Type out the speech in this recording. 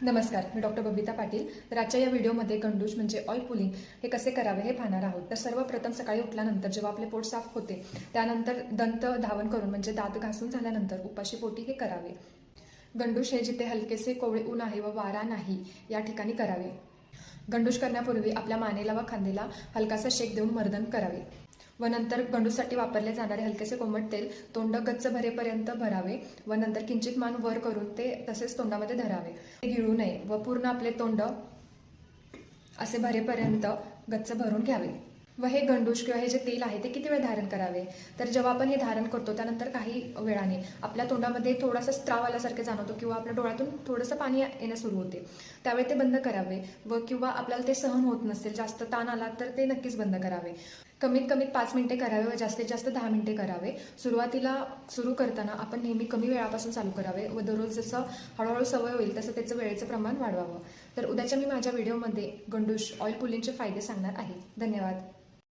नमस्कार, मी डॉक्टर बबिता पाटील. तर आजच्या या व्हिडिओमध्ये गंडूश म्हणजे ऑइल पुलिंग हे कसे करावे हे पाहणार आहोत. तर सर्वप्रथम सकाळी उठल्यानंतर जेव्हा आपले पोट साफ होते त्यानंतर दंत धावन करून म्हणजे दात घासून झाल्यानंतर उपाशी पोटी हे करावे. गंडूश हे जिथे हलकेसे कोवळे ऊन आहे व वारा नाही या ठिकाणी करावे. गंडूश करण्यापूर्वी आपल्या मानेला व खांदेला हलकासा शेक देऊन मर्दन करावे व नंतर गंडूसाठी वापरले जाणारे हलकेसे कोमट तेल तोंड गच्च भरेपर्यंत भरावे व नंतर किंचित मान वर करून ते तसेच तोंडामध्ये धरावे. ते गिळू नये व पूर्ण आपले तोंड असे भरेपर्यंत गच्च भरून घ्यावे. व हे गंडूश किंवा हे जे तेल आहे ते किती वेळ धारण करावे, तर जेव्हा आपण हे धारण करतो त्यानंतर काही वेळाने आपल्या तोंडामध्ये थोडासा स्त्राव आल्यासारखे जाणवतो किंवा आपल्या डोळ्यातून थोडंसं पाणी येणं सुरू होते, त्यावेळी ते बंद करावे. व किंवा आपल्याला ते सहन होत नसेल, जास्त ताण आला तर ते नक्कीच बंद करावे. कमीत कमी 5 मिनिटे करावे व जास्तीत जास्त 10 मिनिटे करावे. सुरुवातीला सुरू करताना आपण नेहमी कमी वेळापासून चालू करावे व दररोज जसं हळूहळू सवय होईल तसं त्याचं वेळेचं प्रमाण वाढवावं. तर उद्याच्या मी माझ्या व्हिडिओमध्ये गंडूश ऑइल पुलिंगचे फायदे सांगणार आहे. धन्यवाद.